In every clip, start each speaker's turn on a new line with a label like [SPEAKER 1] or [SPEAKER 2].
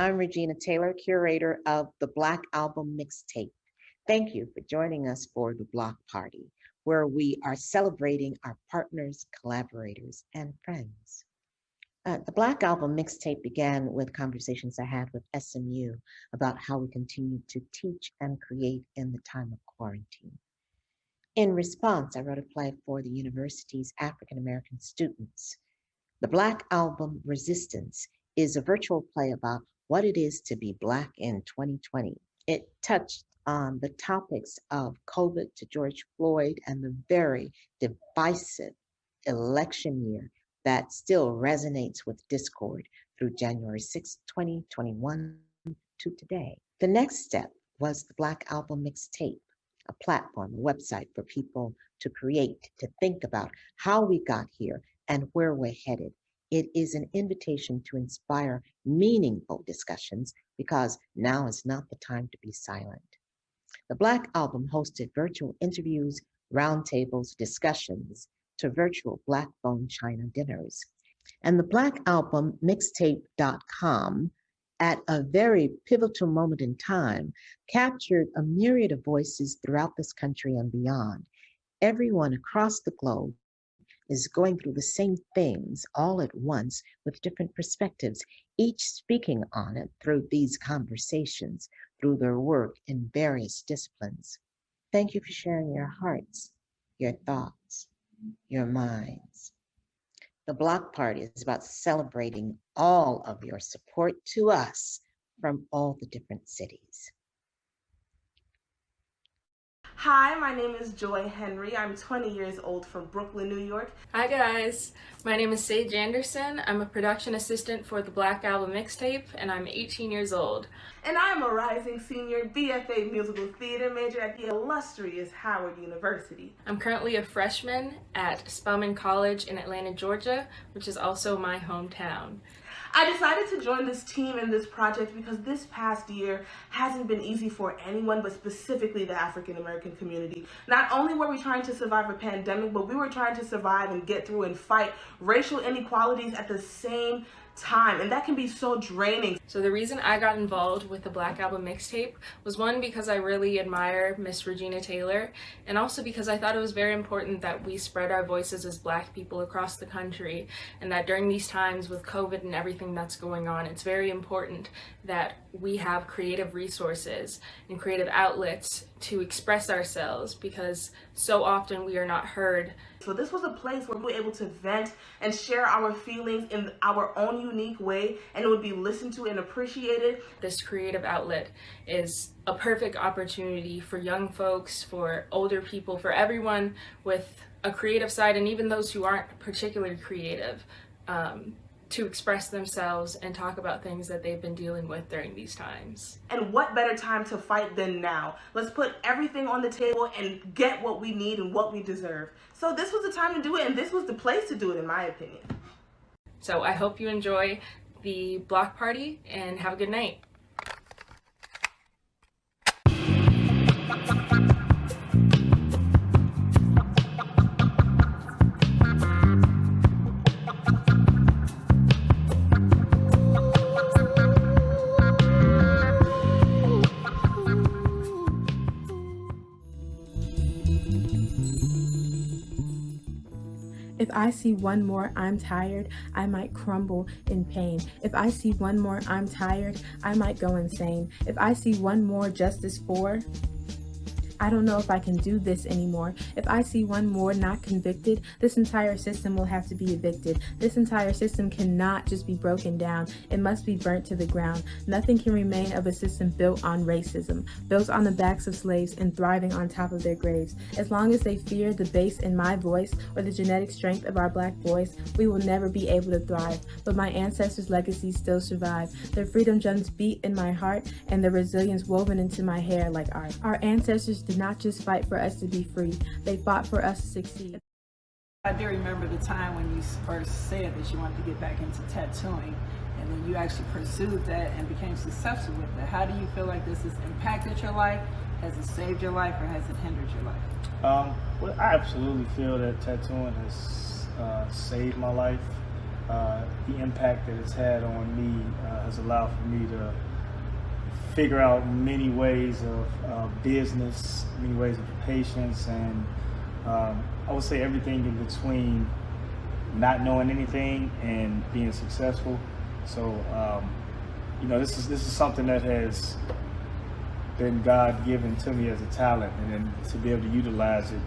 [SPEAKER 1] I'm Regina Taylor, curator of the Black Album Mixtape. Thank you for joining us for the Block Party, where we are celebrating our partners, collaborators, and friends. The Black Album Mixtape began with conversations I had with SMU about how we continue to teach and create in the time of quarantine. In response, I wrote a play for the university's African American students. The Black Album Resistance is a virtual play about what it is to be Black in 2020. It touched on the topics of COVID to George Floyd and the very divisive election year that still resonates with discord through January 6, 2021 to today. The next step was the Black Album Mixtape, a platform, a website for people to create, to think about how we got here and where we're headed. It is an invitation to inspire meaningful discussions because now is not the time to be silent. The Black Album hosted virtual interviews, roundtables, discussions to virtual Black Bone China dinners. And the Black Album Mixtape.com, at a very pivotal moment in time, captured a myriad of voices throughout this country and beyond. Everyone across the globe is going through the same things all at once with different perspectives, each speaking on it through these conversations, through their work in various disciplines. Thank you for sharing your hearts, your thoughts, your minds. The Block Party is about celebrating all of your support to us from all the different cities.
[SPEAKER 2] Hi, my name is Joy Henry. I'm 20 years old from Brooklyn, New York.
[SPEAKER 3] Hi guys, my name is Sage Anderson. I'm a production assistant for the Black Album Mixtape, and I'm 18 years old.
[SPEAKER 2] And I'm a rising senior BFA musical theater major at the illustrious Howard University.
[SPEAKER 3] I'm currently a freshman at Spelman College in Atlanta, Georgia, which is also my hometown.
[SPEAKER 2] I decided to join this team and this project because this past year hasn't been easy for anyone, but specifically the African American community. Not only were we trying to survive a pandemic, but we were trying to survive and get through and fight racial inequalities at the same time, and that can be so draining.
[SPEAKER 3] So the reason I got involved with the Black Album Mixtape was, one, because I really admire Miss Regina Taylor, and also because I thought it was very important that we spread our voices as Black people across the country, and that during these times with COVID and everything that's going on, it's very important that we have creative resources and creative outlets to express ourselves, because so often we are not heard.
[SPEAKER 2] So this was a place where we were able to vent and share our feelings in our own unique way, and it would be listened to and appreciated.
[SPEAKER 3] This creative outlet is a perfect opportunity for young folks, for older people, for everyone with a creative side, and even those who aren't particularly creative, to express themselves and talk about things that they've been dealing with during these times.
[SPEAKER 2] And what better time to fight than now? Let's put everything on the table and get what we need and what we deserve. So this was the time to do it, and this was the place to do it, in my opinion.
[SPEAKER 3] So I hope you enjoy the block party and have a good night.
[SPEAKER 4] If I see one more I'm tired, I might crumble in pain. If I see one more I'm tired, I might go insane. If I see one more justice for, I don't know if I can do this anymore. If I see one more not convicted, this entire system will have to be evicted. This entire system cannot just be broken down. It must be burnt to the ground. Nothing can remain of a system built on racism, built on the backs of slaves and thriving on top of their graves. As long as they fear the bass in my voice or the genetic strength of our Black voice, we will never be able to thrive. But my ancestors' legacies still survive. Their freedom drums beat in my heart and their resilience woven into my hair like art. Our ancestors did not just fight for us to be free, they fought for us to succeed.
[SPEAKER 5] I do remember the time when you first said that you wanted to get back into tattooing, and then you actually pursued that and became successful with it. How do you feel like this has impacted your life? Has it saved your life, or has it hindered your life?
[SPEAKER 6] Well, I absolutely feel that tattooing has saved my life. the impact that it's had on me has allowed for me to figure out many ways of business, many ways of patience, and I would say everything in between not knowing anything and being successful. So, this is something that has been God-given to me as a talent, and then to be able to utilize it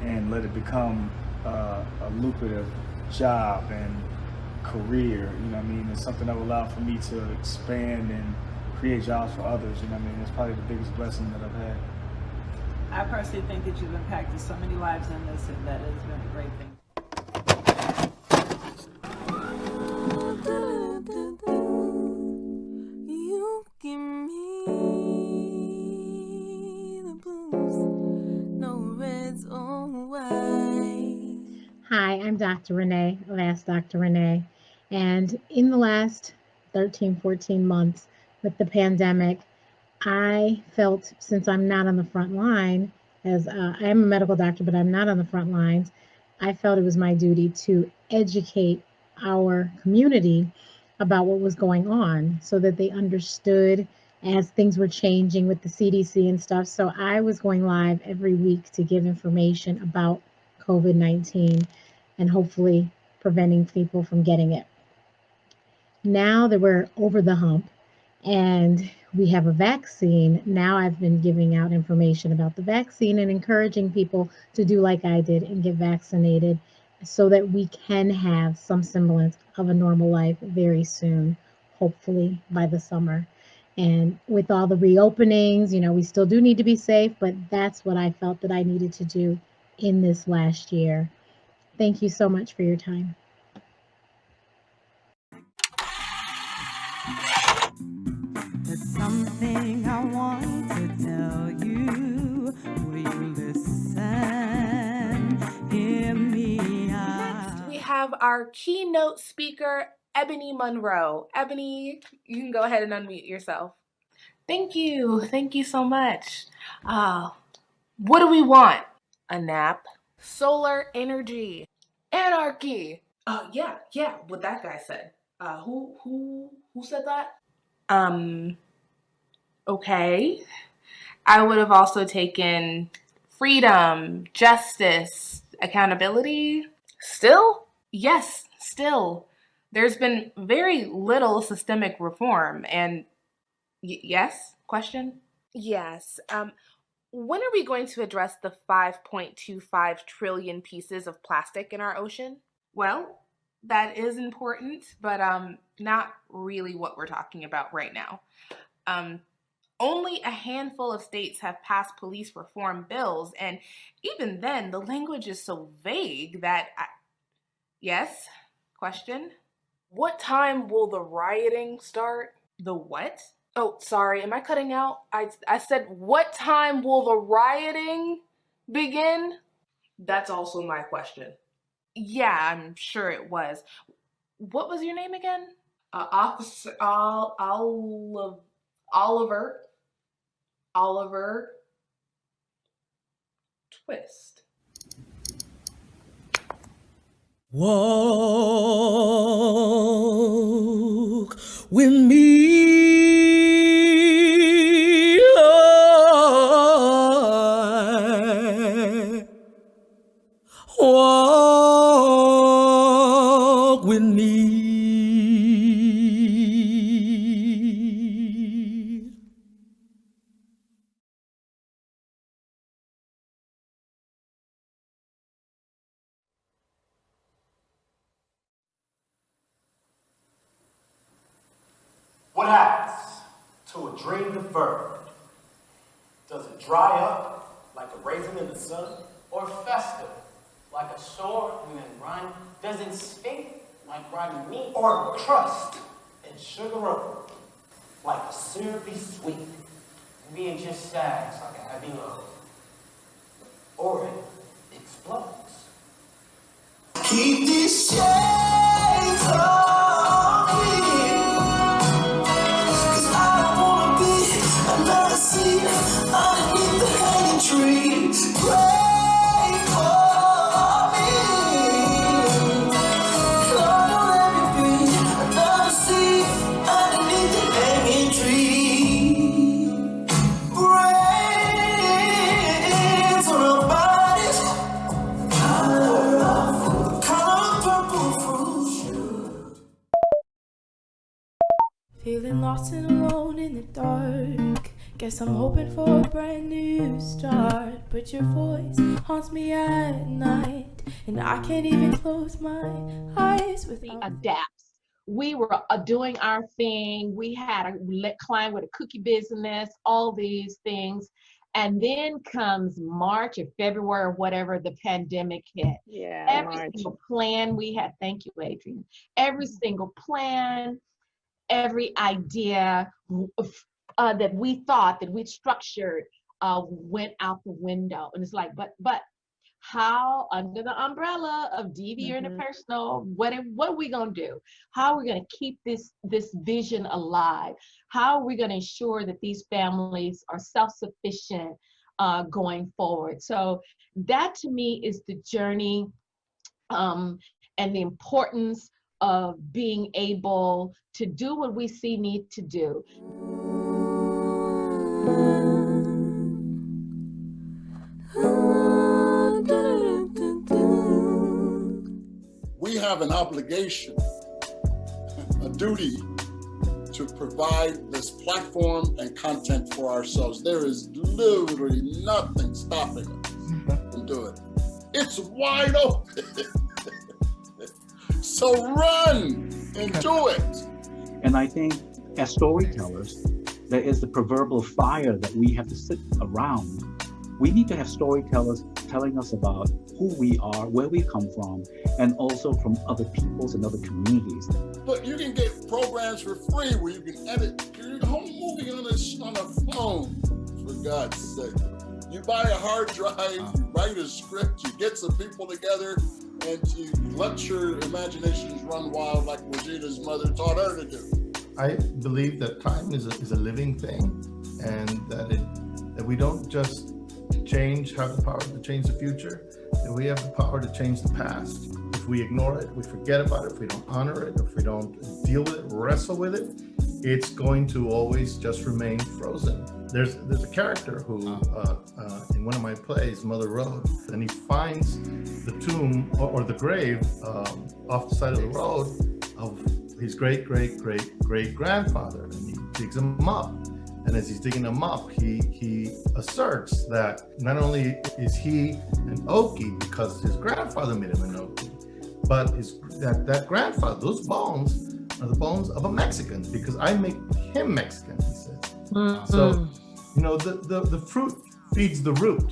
[SPEAKER 6] and let it become a lucrative job and career, it's something that will allow for me to expand and create jobs for others, it's probably the biggest blessing that I've had.
[SPEAKER 5] I personally think that you've impacted so many lives in this, and that has been a great thing.
[SPEAKER 7] You give me the blues, no reds or white.
[SPEAKER 8] Hi, I'm Dr. Renee of Ask Dr. Renee. And in the last 13, 14 months with the pandemic, I felt, since I'm not on the front line, as I am a medical doctor, but I'm not on the front lines, I felt it was my duty to educate our community about what was going on so that they understood as things were changing with the CDC and stuff. So I was going live every week to give information about COVID-19 and hopefully preventing people from getting it. Now that we're over the hump and we have a vaccine, now I've been giving out information about the vaccine and encouraging people to do like I did and get vaccinated so that we can have some semblance of a normal life very soon, hopefully by the summer. And with all the reopenings, we still do need to be safe, but that's what I felt that I needed to do in this last year. Thank you so much for your time.
[SPEAKER 7] There's something I want to tell you. Will you listen? Hear me out.
[SPEAKER 2] Next, we have our keynote speaker, Ebony Monroe. Ebony, you can go ahead and unmute yourself. Thank you. Thank you so much. What do we want? A nap. Solar energy. Anarchy. Yeah, what that guy said. Who said that? Okay. I would have also taken freedom, justice, accountability. Still? Yes, still. There's been very little systemic reform and yes? Question? Yes. When are we going to address the 5.25 trillion pieces of plastic in our ocean? Well, that is important, but not really what we're talking about right now. Only a handful of states have passed police reform bills, and even then, the language is so vague that Yes? Question? What time will the rioting start? The what? Oh, sorry, am I cutting out? I said, what time will the rioting begin? That's also my question. Yeah, I'm sure it was. What was your name again? Officer Oliver Twist.
[SPEAKER 7] Walk with me, Lord. Walk with me.
[SPEAKER 9] What happens to a dream deferred? Does it dry up like a raisin in the sun?
[SPEAKER 10] Or fester like a sore and then run? Does it stink like rotten meat?
[SPEAKER 9] Or crust and sugar up like a syrupy sweet?
[SPEAKER 10] Maybe it just sags like a heavy load.
[SPEAKER 9] Or it explodes.
[SPEAKER 7] Keep these shades on me, 'cause I don't wanna be another seed underneath the hanging tree. Pray for me, Lord, don't let me
[SPEAKER 4] Feeling lost and alone in the dark. Guess I'm hoping for a brand new start. But your voice haunts me at night, and I can't even close my eyes without.
[SPEAKER 11] Adapts. We were doing our thing. We had a client with a cookie business, all these things. And then comes March or February or whatever, the pandemic hit.
[SPEAKER 8] Yeah,
[SPEAKER 11] Every single plan we had, thank you, Adrian. Every single plan, every idea that we thought, that we'd structured, went out the window. And it's like, but how, under the umbrella of DV Interpersonal, what are we gonna do? How are we gonna keep this vision alive? How are we gonna ensure that these families are self-sufficient going forward? So that to me is the journey and the importance of being able to do what we see need to do.
[SPEAKER 12] We have an obligation, a duty to provide this platform and content for ourselves. There is literally nothing stopping us from doing it. It's wide open. So run and do it.
[SPEAKER 13] And I think as storytellers, there is the proverbial fire that we have to sit around. We need to have storytellers telling us about who we are, where we come from, and also from other peoples and other communities.
[SPEAKER 12] But you can get programs for free where you can edit your whole movie on a phone, for God's sake. You buy a hard drive, you write a script, you get some people together, and you let your imaginations run wild like Regina's mother taught her to do.
[SPEAKER 14] I believe that time is a living thing, and that we don't just have the power to change the future, that we have the power to change the past. If we ignore it, we forget about it, if we don't honor it, if we don't deal with it, wrestle with it, it's going to always just remain frozen. There's a character who, in one of my plays, Mother Road, and he finds the tomb or the grave off the side of the road of his great-great-great-great-grandfather, and he digs him up. And as he's digging him up, he asserts that not only is he an Okie because his grandfather made him an Okie, but that grandfather, those bones are the bones of a Mexican because I make him Mexican, he says. So, the fruit feeds the root,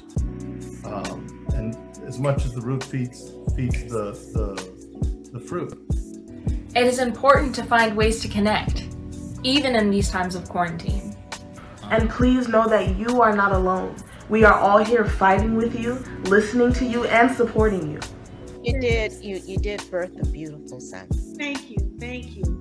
[SPEAKER 14] and as much as the root feeds the fruit.
[SPEAKER 3] It is important to find ways to connect, even in these times of quarantine.
[SPEAKER 2] And please know that you are not alone. We are all here fighting with you, listening to you, and supporting you.
[SPEAKER 1] You did birth a beautiful son.
[SPEAKER 15] Thank you.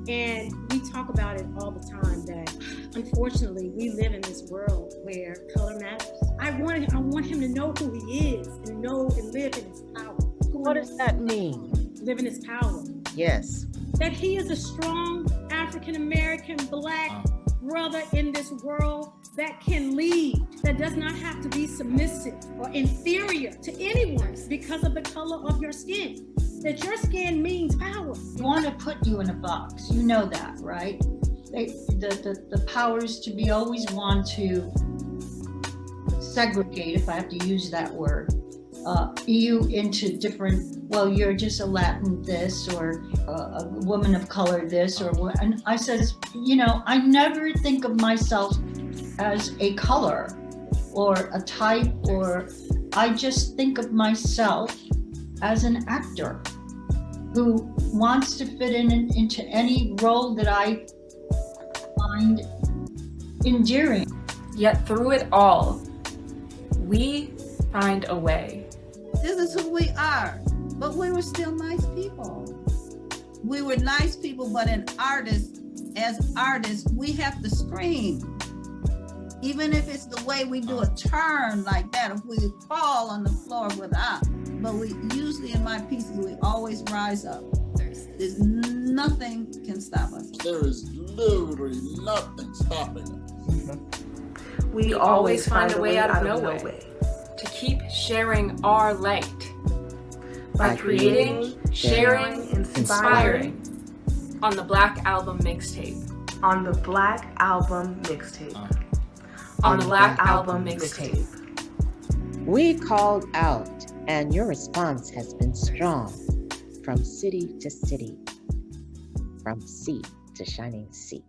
[SPEAKER 15] And we talk about it all the time that unfortunately we live in this world where color matters. I want him to know who he is and know and live in his power.
[SPEAKER 1] What does that mean?
[SPEAKER 15] Live in his power.
[SPEAKER 1] Yes.
[SPEAKER 15] That he is a strong African-American Black brother in this world that can lead, that does not have to be submissive or inferior to anyone because of the color of your skin. That your skin means power.
[SPEAKER 16] We want to put you in a box. You know that, right? The powers to be always want to segregate, if I have to use that word, you into different, well, you're just a Latin this, or a woman of color this, or what. And I says, I never think of myself as a color or a type, or I just think of myself as an actor who wants to fit into any role that I find endearing.
[SPEAKER 3] Yet through it all, we find a way.
[SPEAKER 17] This is who we are, but we were still nice people. We were nice people, but as artists, we have to scream. Even if it's the way we do a turn like that, if we fall on the floor but we usually in my pieces, we always rise up. There's nothing can stop us.
[SPEAKER 12] There is literally nothing stopping us.
[SPEAKER 2] We always find a way out of no way.
[SPEAKER 3] To keep sharing our light by creating, sharing, inspiring on the Black Album Mixtape.
[SPEAKER 2] on the Black Album Mixtape.
[SPEAKER 3] On the Black Album Mixtape.
[SPEAKER 1] We called out, and your response has been strong. From city to city, from sea to shining sea.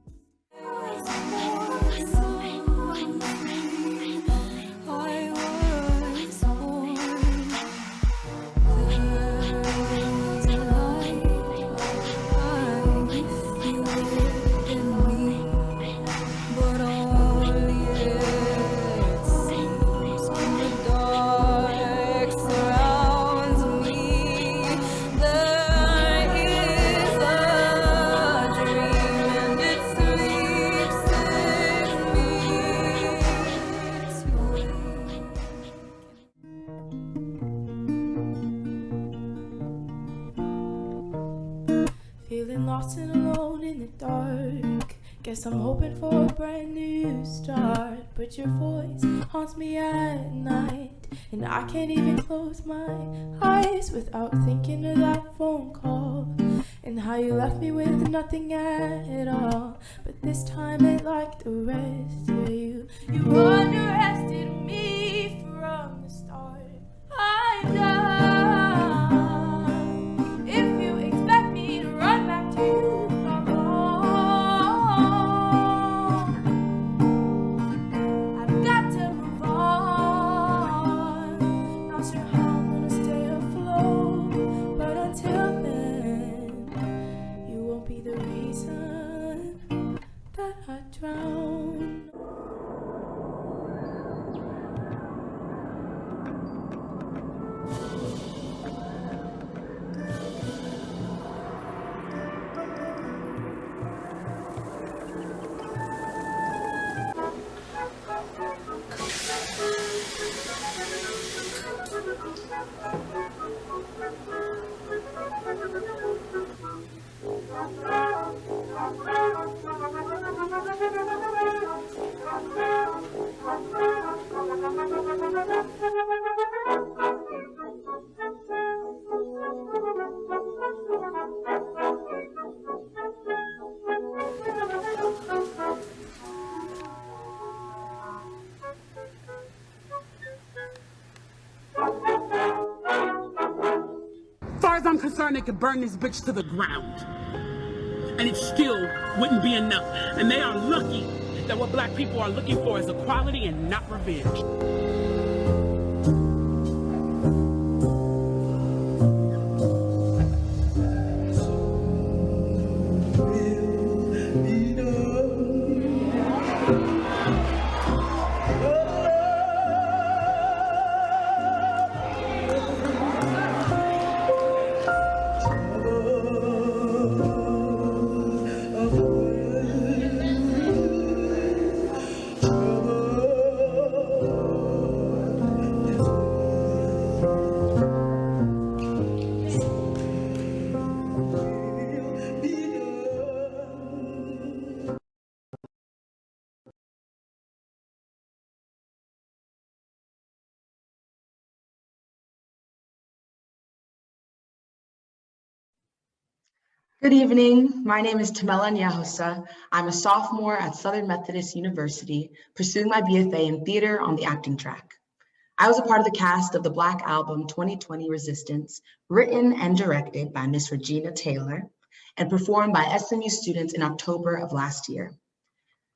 [SPEAKER 4] Feeling lost and alone in the dark. Guess I'm hoping for a brand new start. But your voice haunts me at night, and I can't even close my eyes without thinking of that phone call and how you left me with nothing at all. But this time it like the rest of you. You underestimated me from the start. I'm done. If you expect me to run back to you, I'm wrong. I've got to move on. Not sure how I'm gonna stay afloat, but until then, you won't be the reason that I drown.
[SPEAKER 18] As far as I'm concerned, they could burn this bitch to the ground. And it still wouldn't be enough. And they are lucky that what black people are looking for is equality and not revenge.
[SPEAKER 19] Good evening. My name is Tamela Nyahosa. I'm a sophomore at Southern Methodist University, pursuing my BFA in theater on the acting track. I was a part of the cast of the Black Album 2020 Resistance, written and directed by Miss Regina Taylor, and performed by SMU students in October of last year.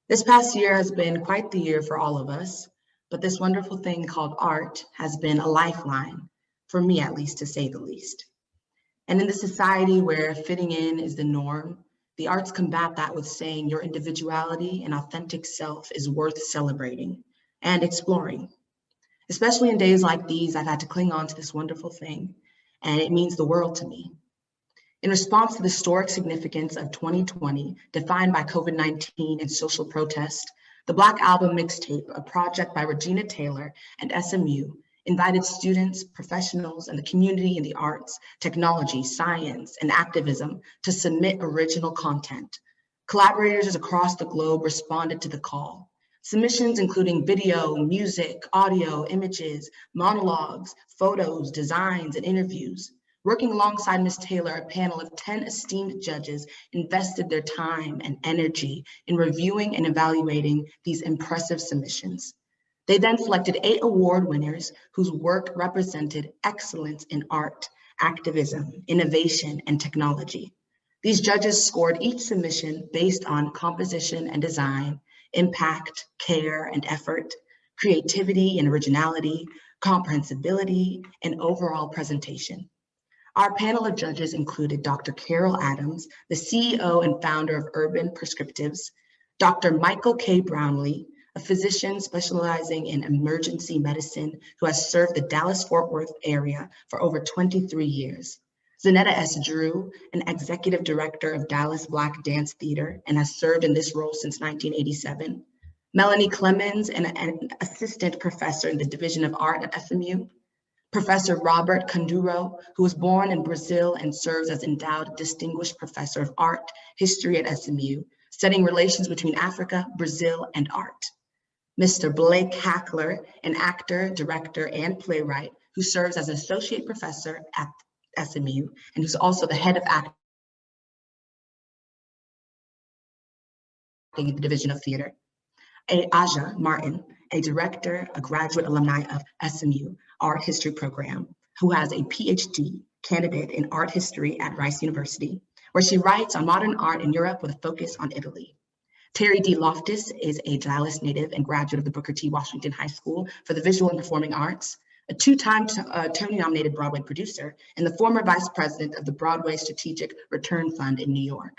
[SPEAKER 19] This past year has been quite the year for all of us, but this wonderful thing called art has been a lifeline, for me at least, to say the least. And in the society where fitting in is the norm, the arts combat that with saying your individuality and authentic self is worth celebrating and exploring. Especially in days like these, I've had to cling on to this wonderful thing, and it means the world to me. In response to the historic significance of 2020, defined by COVID-19 and social protest, the Black Album Mixtape, a project by Regina Taylor and SMU, invited students, professionals, and the community in the arts, technology, science, and activism to submit original content. Collaborators across the globe responded to the call. Submissions including video, music, audio, images, monologues, photos, designs, and interviews. Working alongside Ms. Taylor, a panel of 10 esteemed judges invested their time and energy in reviewing and evaluating these impressive submissions. They then selected 8 award winners whose work represented excellence in art, activism, innovation, and technology. These judges scored each submission based on composition and design, impact, care and effort, creativity and originality, comprehensibility, and overall presentation. Our panel of judges included Dr. Carol Adams, the CEO and founder of Urban Prescriptives, Dr. Michael K. Brownlee, a physician specializing in emergency medicine who has served the Dallas-Fort Worth area for over 23 years, Zanetta S. Drew, an executive director of Dallas Black Dance Theater and has served in this role since 1987, Melanie Clemens, an assistant professor in the Division of Art at SMU, Professor Robert Kanduro, who was born in Brazil and serves as endowed distinguished professor of art history at SMU, studying relations between Africa, Brazil, and art. Mr. Blake Hackler, an actor, director, and playwright who serves as an associate professor at SMU and who's also the head of acting in the Division of Theater. Aja Martin, a director, a graduate alumni of SMU Art History Program, who has a PhD candidate in art history at Rice University, where she writes on modern art in Europe with a focus on Italy. Terry D. Loftus is a Dallas native and graduate of the Booker T. Washington High School for the Visual and Performing Arts, a 2-time Tony-nominated Broadway producer, and the former vice president of the Broadway Strategic Return Fund in New York.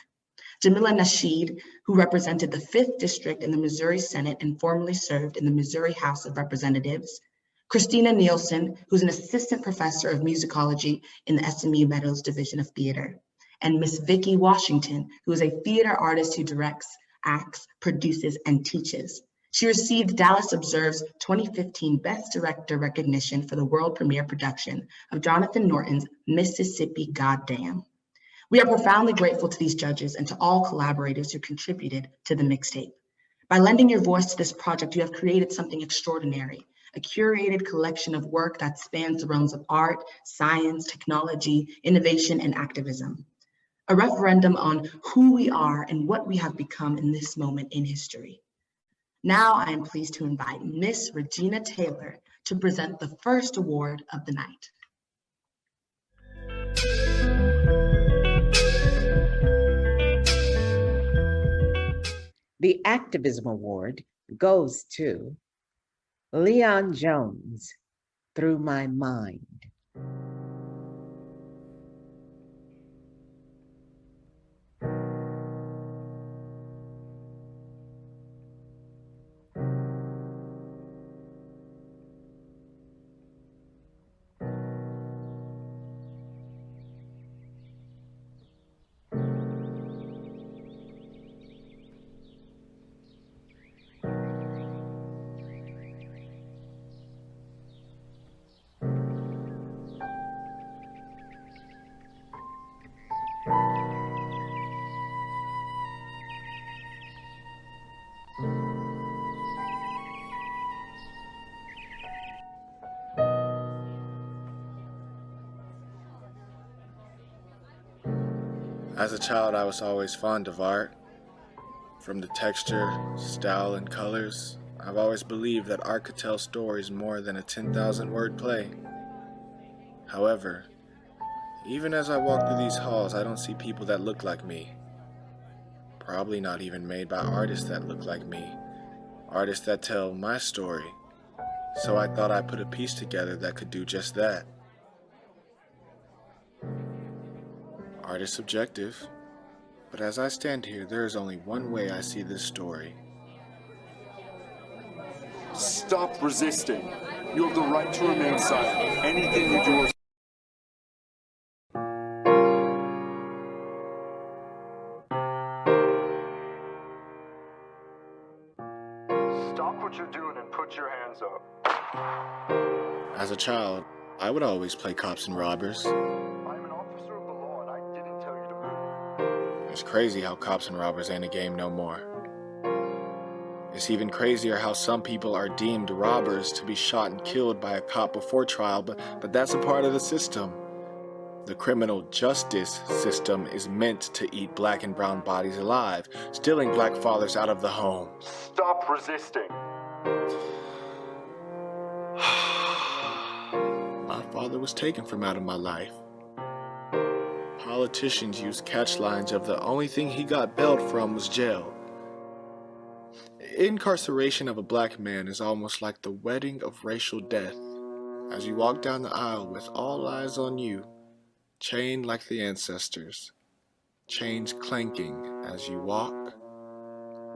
[SPEAKER 19] Jamila Nasheed, who represented the 5th District in the Missouri Senate and formerly served in the Missouri House of Representatives. Christina Nielsen, who's an assistant professor of musicology in the SMU Meadows Division of Theater. And Miss Vicki Washington, who is a theater artist who directs, acts, produces, and teaches. She received Dallas Observe's 2015 Best Director recognition for the world premiere production of Jonathan Norton's Mississippi Goddamn. We are profoundly grateful to these judges and to all collaborators who contributed to the mixtape. By lending your voice to this project, you have created something extraordinary, a curated collection of work that spans the realms of art, science, technology, innovation, and activism. A referendum on who we are and what we have become in this moment in history. Now I am pleased to invite Miss Regina Taylor to present the first award of the night.
[SPEAKER 1] The Activism Award goes to Leon Jones, Through My Mind.
[SPEAKER 20] As a child, I was always fond of art. From the texture, style, and colors, I've always believed that art could tell stories more than a 10,000 word play. However, even as I walk through these halls, I don't see people that look like me. Probably not even made by artists that look like me. Artists that tell my story. So I thought I'd put a piece together that could do just that. Art is subjective, but as I stand here, there is only one way I see this story.
[SPEAKER 21] Stop resisting. You have the right to remain silent. Anything you do is...
[SPEAKER 22] Stop what you're doing and put your hands up.
[SPEAKER 20] As a child, I would always play cops and robbers. It's crazy how cops and robbers ain't a game no more. It's even crazier how some people are deemed robbers to be shot and killed by a cop before trial, but that's a part of the system. The criminal justice system is meant to eat black and brown bodies alive, stealing black fathers out of the home.
[SPEAKER 22] Stop resisting.
[SPEAKER 20] My father was taken from out of my life. Politicians use catchlines of the only thing he got bailed from was jail. Incarceration of a black man is almost like the wedding of racial death. As you walk down the aisle with all eyes on you, chained like the ancestors, chains clanking as you walk,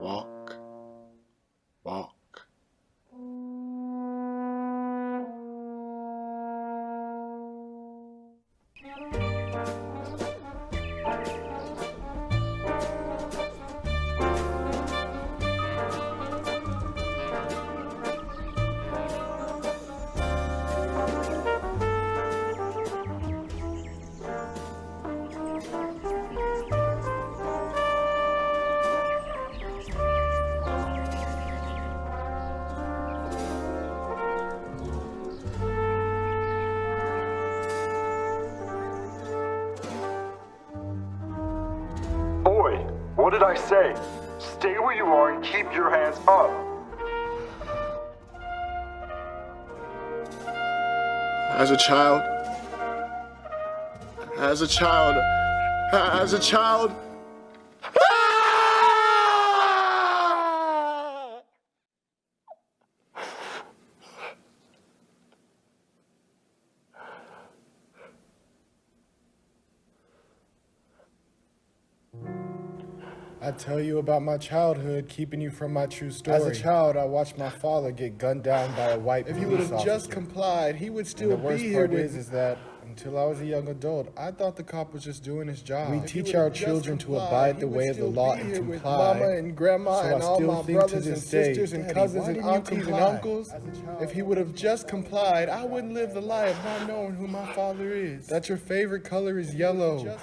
[SPEAKER 20] walk, walk.
[SPEAKER 22] Boy, what did I say? Stay where you are and keep your hands up.
[SPEAKER 20] As a child,
[SPEAKER 5] I tell you about my childhood, keeping you from my true story. As a child, I watched my father get gunned down by a white police officer. If he would have just complied, he would still be here. The worst part is that until I was a young adult, I thought the cop was just doing his job. We teach our children to abide the way of the law and comply. Mama and grandma and all my brothers and sisters and cousins and aunties and uncles. If he would have just complied, I wouldn't live the life not knowing who my father is. That your favorite color is yellow.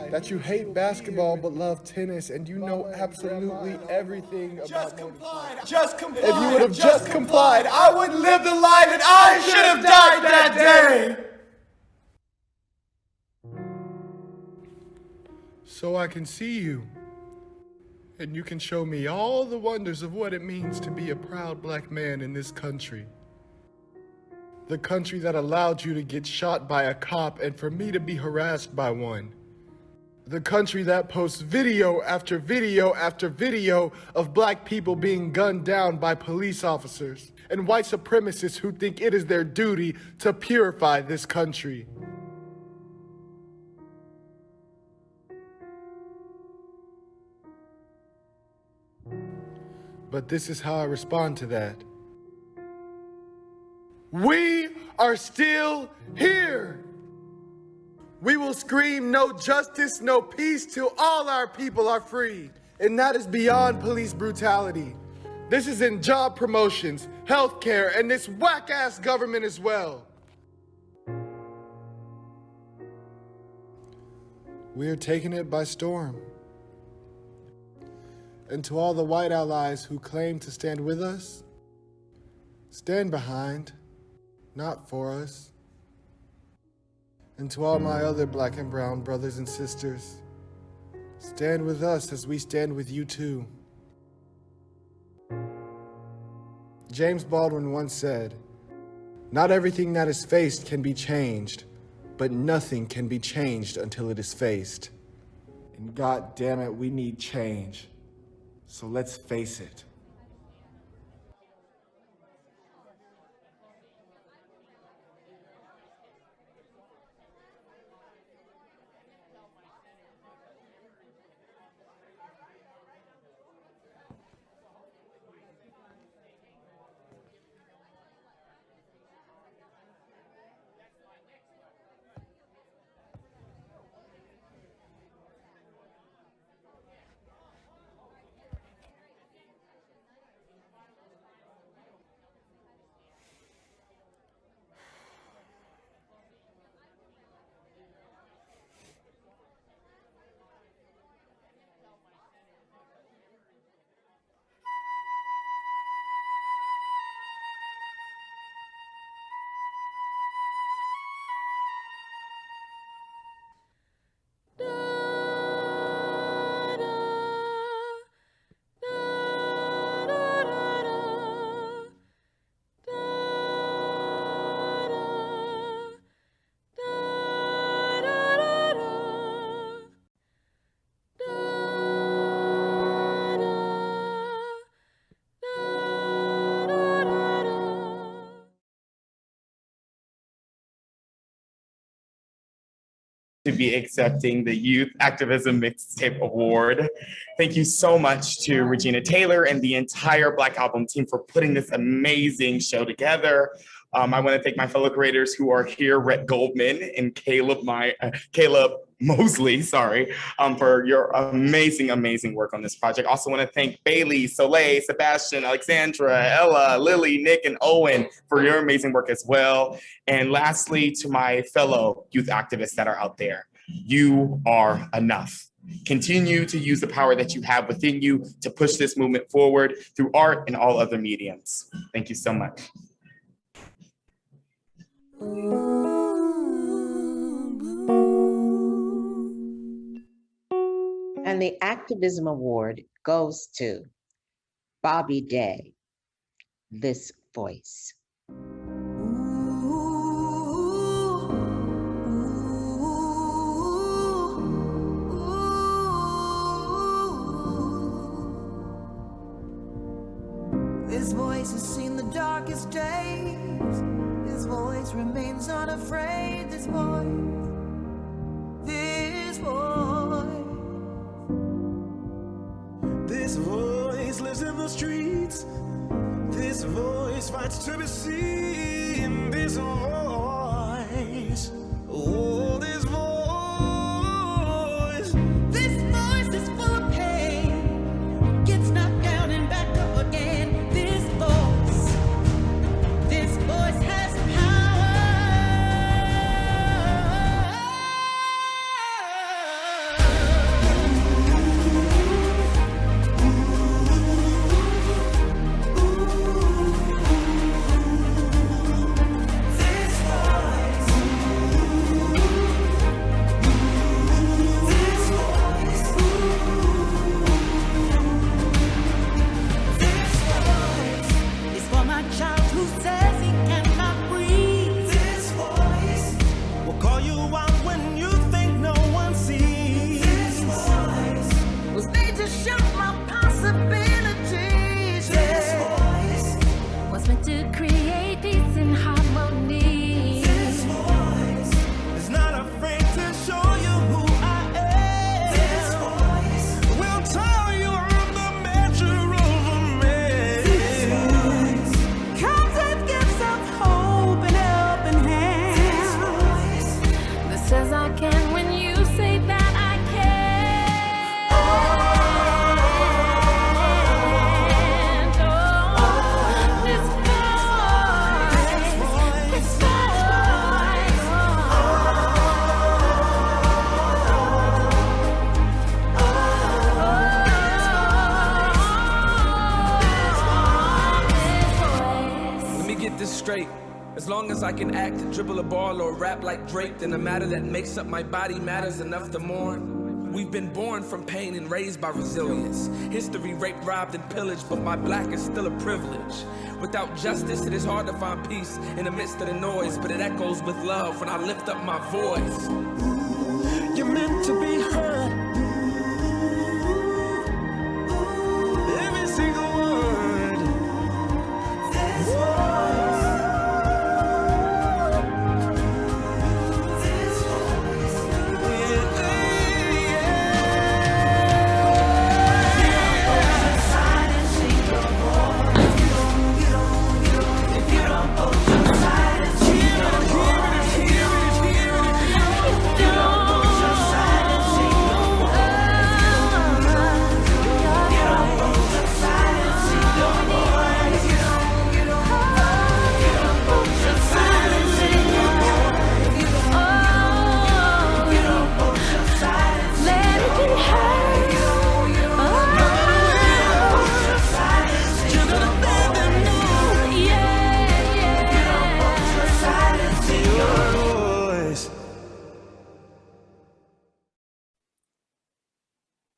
[SPEAKER 5] That you hate basketball but love tennis, and you know absolutely everything about
[SPEAKER 7] Just complied.
[SPEAKER 5] If you would have just complied, I wouldn't live the life that I should have died that day. So I can see you, and you can show me all the wonders of what it means to be a proud black man in this country. The country that allowed you to get shot by a cop and for me to be harassed by one. The country that posts video after video after video of black people being gunned down by police officers and white supremacists who think it is their duty to purify this country. But this is how I respond to that. We are still here. We will scream no justice, no peace till all our people are free. And that is beyond police brutality. This is in job promotions, healthcare, and this whack-ass government as well. We are taking it by storm. And to all the white allies who claim to stand with us, stand behind, not for us. And to all my other black and brown brothers and sisters, stand with us as we stand with you too. James Baldwin once said, "Not everything that is faced can be changed, but nothing can be changed until it is faced." And God damn it, we need change. So let's face it.
[SPEAKER 6] to be accepting the Youth Activism Mixtape Award. Thank you so much to Regina Taylor and the entire Black Album team for putting this amazing show together. I want to thank my fellow creators who are here, Rhett Goldman and Caleb Mosley, for your amazing work on this project. Also want to thank Bailey, Soleil, Sebastian, Alexandra, Ella, Lily, Nick, and Owen for your amazing work as well. And lastly, to my fellow youth activists that are out there, you are enough. Continue to use the power that you have within you to push this movement forward through art and all other mediums. Thank you so much.
[SPEAKER 1] And the Activism Award goes to Bobby Day, This Voice.
[SPEAKER 7] This voice has seen the darkest days. This voice remains unafraid. This voice lives in the streets. This voice fights to be seen. This voice, oh, this voice is full of pain. Gets knocked down and back up again. This voice has
[SPEAKER 10] straight. As long as I can act, dribble a ball, or rap like Drake, then the matter that makes up my body matters enough to mourn. We've been born from pain and raised by resilience. History raped, robbed, and pillaged, but my black is still a privilege. Without justice, it is hard to find peace in the midst of the noise, but it echoes with love when I lift up my voice.
[SPEAKER 7] You're meant to be heard. Every single word. This voice. This voice. If you don't put your side and sing your voice.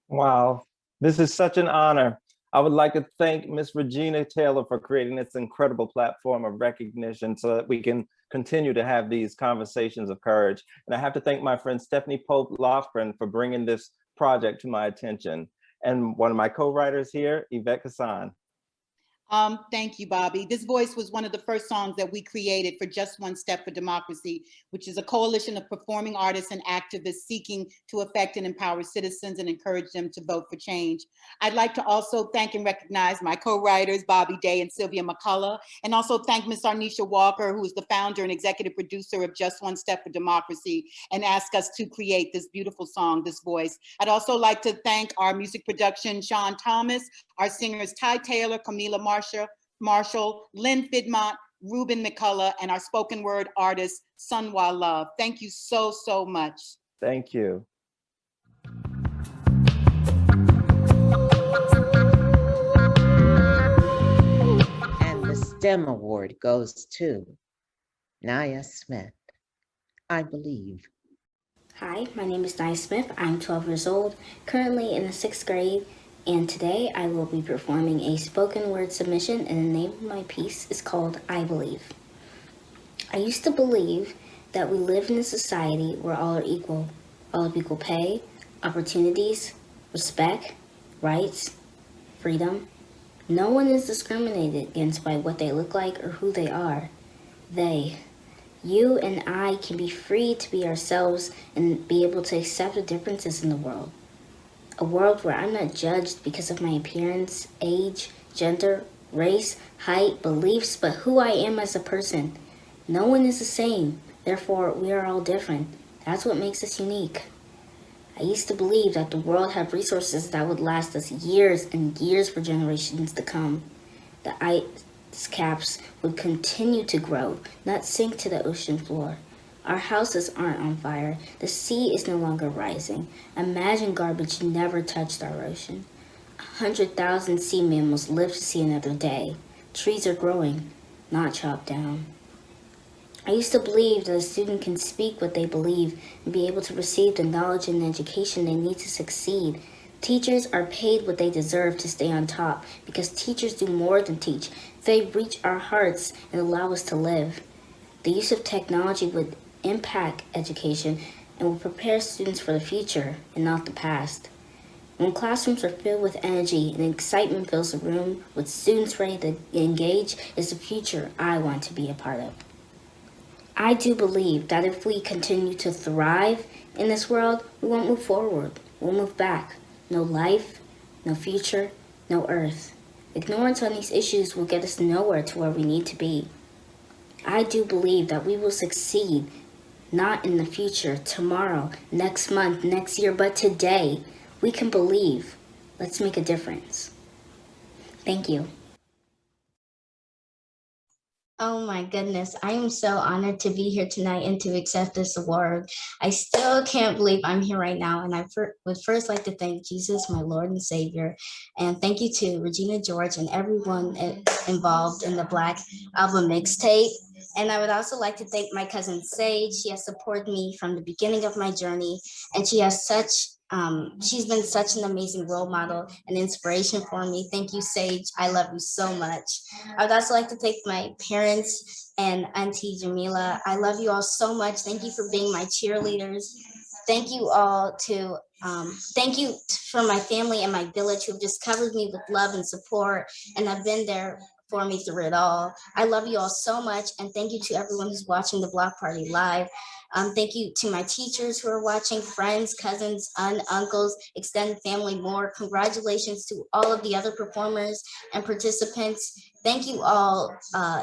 [SPEAKER 23] Wow, this is such an honor. I would like to thank Miss Regina Taylor for creating this incredible platform of recognition so that we can continue to have these conversations of courage. And I have to thank my friend Stephanie Pope Lofgren for bringing this project to my attention. And one of my co-writers here, Yvette Kassan.
[SPEAKER 8] Thank you, Bobby. This voice was one of the first songs that we created for Just One Step for Democracy, which is a coalition of performing artists and activists seeking to affect and empower citizens and encourage them to vote for change. I'd like to also thank and recognize my co-writers, Bobby Day and Sylvia McCullough, and also thank Ms. Arnisha Walker, who is the founder and executive producer of Just One Step for Democracy, and asked us to create this beautiful song, this voice. I'd also like to thank our music production, Sean Thomas, our singers, Ty Taylor, Camila Marshall, Lynn Fidmont, Ruben McCullough, and our spoken word artist, Sunwa Love. Thank you so, so much.
[SPEAKER 23] Thank you.
[SPEAKER 1] And the STEM award goes to Naya Smith, I Believe.
[SPEAKER 9] Hi, my name is Naya Smith. I'm 12 years old, currently in the 6th grade, and today I will be performing a spoken word submission, and the name of my piece is called I Believe. I used to believe that we live in a society where all are equal, all have equal pay, opportunities, respect, rights, freedom. No one is discriminated against by what they look like or who they are. You and I can be free to be ourselves and be able to accept the differences in the world. A world where I'm not judged because of my appearance, age, gender, race, height, beliefs, but who I am as a person. No one is the same, therefore we are all different. That's what makes us unique. I used to believe that the world had resources that would last us years and years for generations to come. The ice caps would continue to grow, not sink to the ocean floor. Our houses aren't on fire. The sea is no longer rising. Imagine garbage never touched our ocean. 100,000 sea mammals live to see another day. Trees are growing, not chopped down. I used to believe that a student can speak what they believe and be able to receive the knowledge and education they need to succeed. Teachers are paid what they deserve to stay on top because teachers do more than teach. They reach our hearts and allow us to live. The use of technology would impact education and will prepare students for the future and not the past. When classrooms are filled with energy and excitement fills the room with students ready to engage is the future I want to be a part of. I do believe that if we continue to thrive in this world, we won't move forward, we'll move back. No life, no future, no earth. Ignorance on these issues will get us nowhere to where we need to be. I do believe that we will succeed, not in the future, tomorrow, next month, next year, but today. We can believe. Let's make a difference. Thank you. Oh my goodness, I am so honored to be here tonight and to accept this award. I still can't believe I'm here right now, and I would first like to thank Jesus, my Lord and Savior, and thank you to Regina George and everyone involved in the Black Album Mixtape. And I would also like to thank my cousin Sage. She has supported me from the beginning of my journey, and she has she's been such an amazing role model and inspiration for me. Thank you, Sage. I love you so much. I would also like to thank my parents and Auntie Jamila. I love you all so much. Thank you for being my cheerleaders. Thank you all to, thank you for my family and my village who have just covered me with love and support and have been there for me through it all. I love you all so much, and thank you to everyone who's watching the Block Party live. Thank you to my teachers who are watching, friends, cousins, uncles, extended family, more. Congratulations to all of the other performers and participants. Thank you all.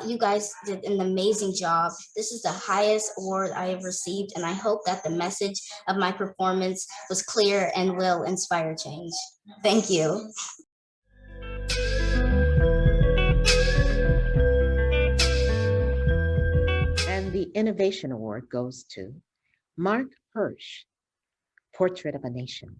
[SPEAKER 9] You guys did an amazing job. This is the highest award I have received, and I hope that the message of my performance was clear and will inspire change. Thank you.
[SPEAKER 1] And the Innovation Award goes to Mark Hirsch, Portrait of a Nation.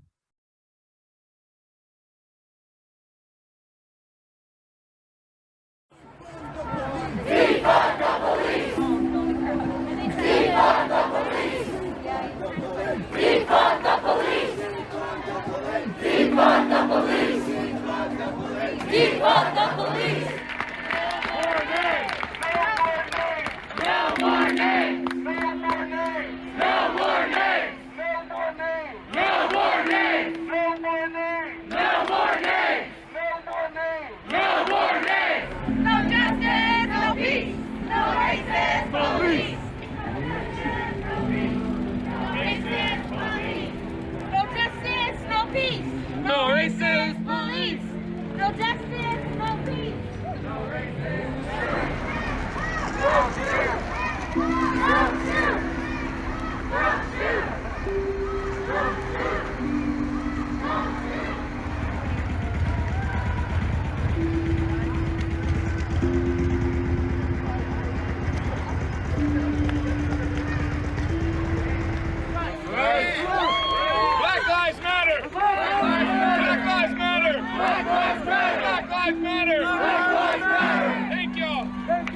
[SPEAKER 10] matter. Black lives matter. Thank y'all. Thank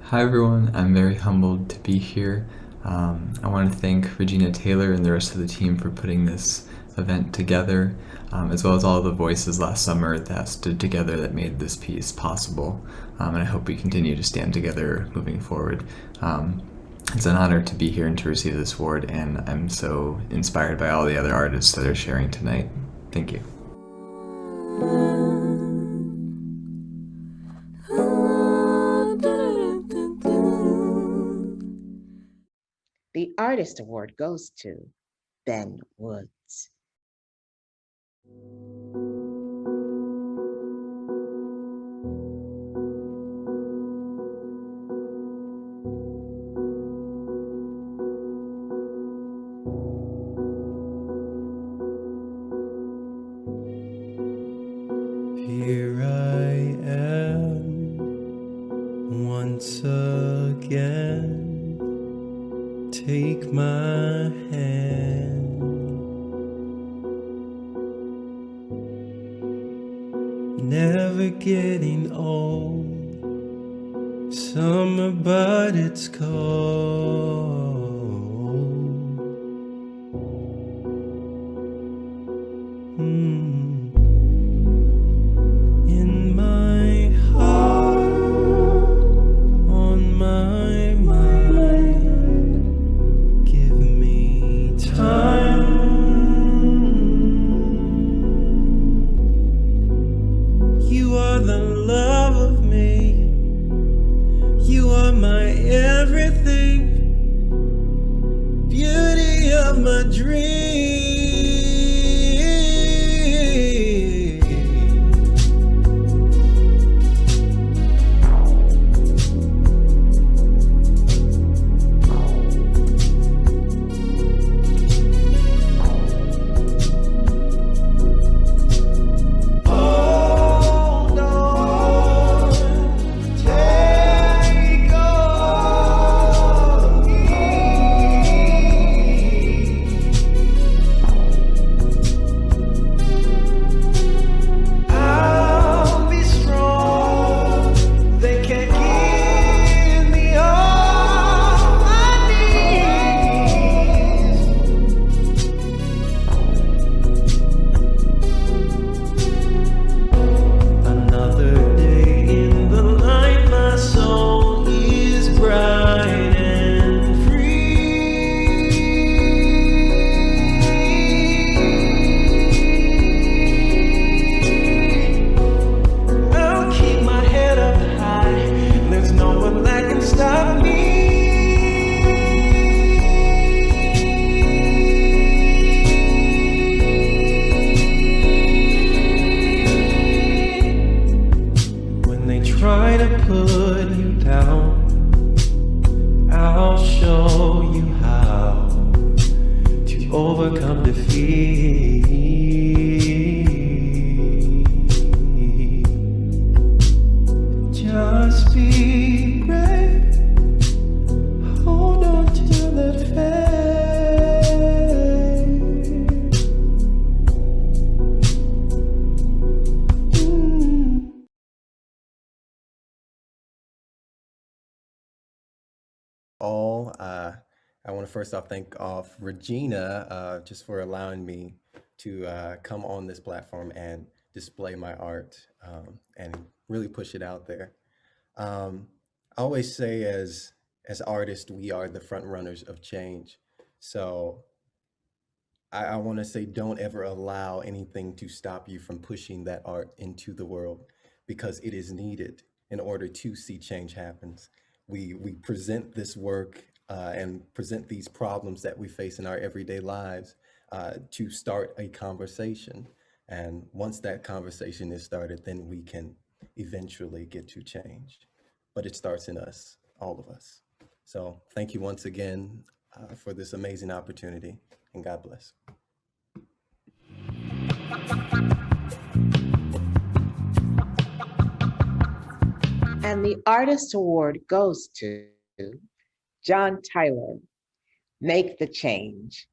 [SPEAKER 11] Hi everyone, I'm very humbled to be here. I want to thank Regina Taylor and the rest of the team for putting this event together, as well as all the voices last summer that stood together that made this piece possible. And I hope we continue to stand together moving forward. It's an honor to be here and to receive this award, and I'm so inspired by all the other artists that are sharing tonight. Thank you.
[SPEAKER 1] The Artist Award goes to Ben Woods.
[SPEAKER 13] Here I am once again. Take my hand. Never getting old. Summer, but it's cold. In my heart, on my mind, give me time. You are the love of me. You are my everything, beauty of my dream. Hold on, take on me. I'll be strong. They can't give me all I need. Another day in the light, my soul is bright and free. I'll keep my head up high. There's no one that can stop me. When they try to put you down, I'll show you how to overcome defeat. Just be brave. Hold on to that faith.
[SPEAKER 14] I want to first off thank Regina just for allowing me to come on this platform and display my art and really push it out there. I always say as artists, we are the front runners of change. So I want to say don't ever allow anything to stop you from pushing that art into the world, because it is needed in order to see change happens. We present this work and present these problems that we face in our everyday lives to start a conversation. And once that conversation is started, then we can eventually get to change. But it starts in us, all of us. So thank you once again for this amazing opportunity, and God bless.
[SPEAKER 1] And the Artist Award goes to John Tyler, Make the Change.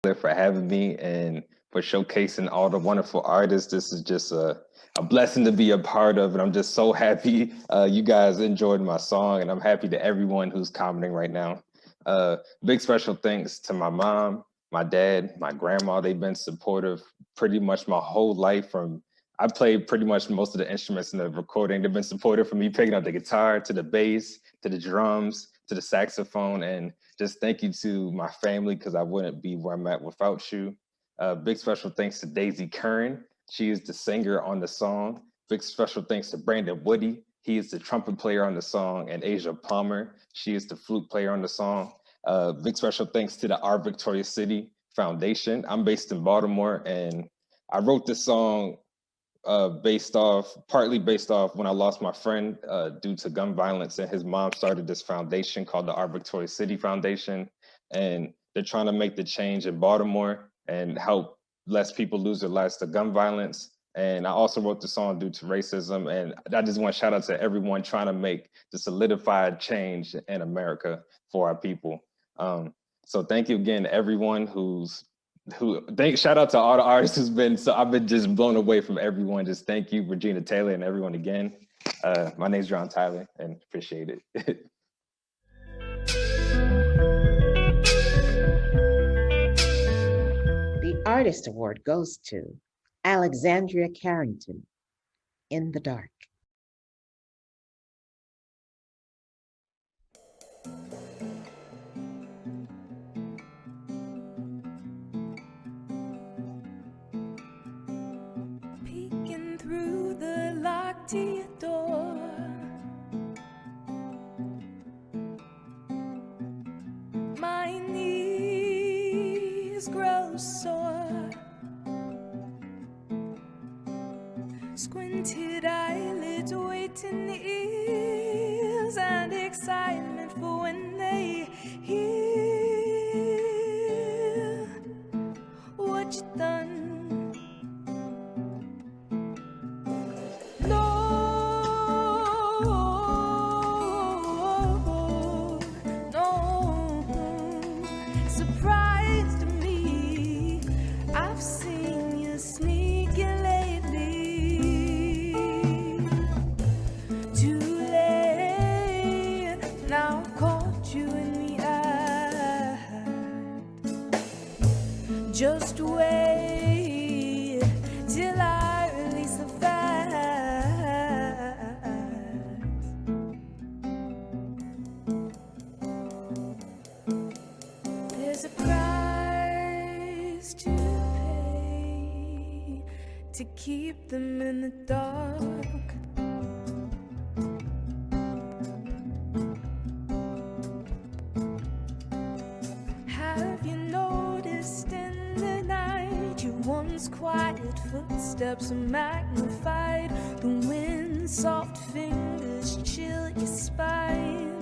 [SPEAKER 15] for having me and for showcasing all the wonderful artists. This is just a blessing to be a part of, and I'm just so happy you guys enjoyed my song, and I'm happy to everyone who's commenting right now. Big special thanks to my mom, my dad, my grandma. They've been supportive pretty much my whole life. I played pretty much most of the instruments in the recording. They've been supportive from me picking up the guitar, to the bass, to the drums, to the saxophone, and just thank you to my family, because I wouldn't be where I'm at without you. Big special thanks to Daisy Curran. She is the singer on the song. Big special thanks to Brandon Woody. He is the trumpet player on the song, and Asia Palmer. She is the flute player on the song. Big special thanks to the Our Victoria City Foundation. I'm based in Baltimore, and I wrote this song partly based off when I lost my friend due to gun violence, and his mom started this foundation called the Our Victoria City Foundation, and they're trying to make the change in Baltimore and help less people lose their lives to gun violence. And I also wrote the song due to racism, and I just want to shout out to everyone trying to make the solidified change in America for our people. So thank you again to everyone shout out to all the artists I've been just blown away from everyone. Just thank you, Regina Taylor, and everyone again. My name's John Tyler, and appreciate it.
[SPEAKER 1] The Artist Award goes to Alexandria Carrington, In the Dark.
[SPEAKER 16] Peeking through the locked door, my knees grow sore. Squinted eyelids, waiting ears, and excitement for when they hear what you done. Just wait till I release the facts. There's a price to pay to keep them in the dark. Have you noticed in the night your once quiet footsteps are magnified? The wind's soft fingers chill your spine.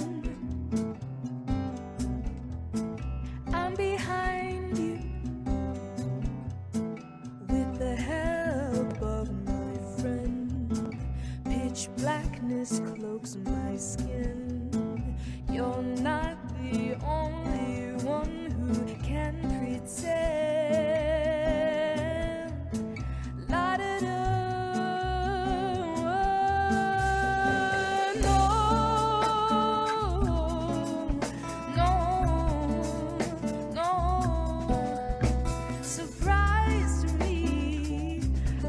[SPEAKER 16] I'm behind you with the help of my friend. Pitch blackness cloaks my skin. You're not the only one who can pretend. La da da. No, no, no. Surprise to me,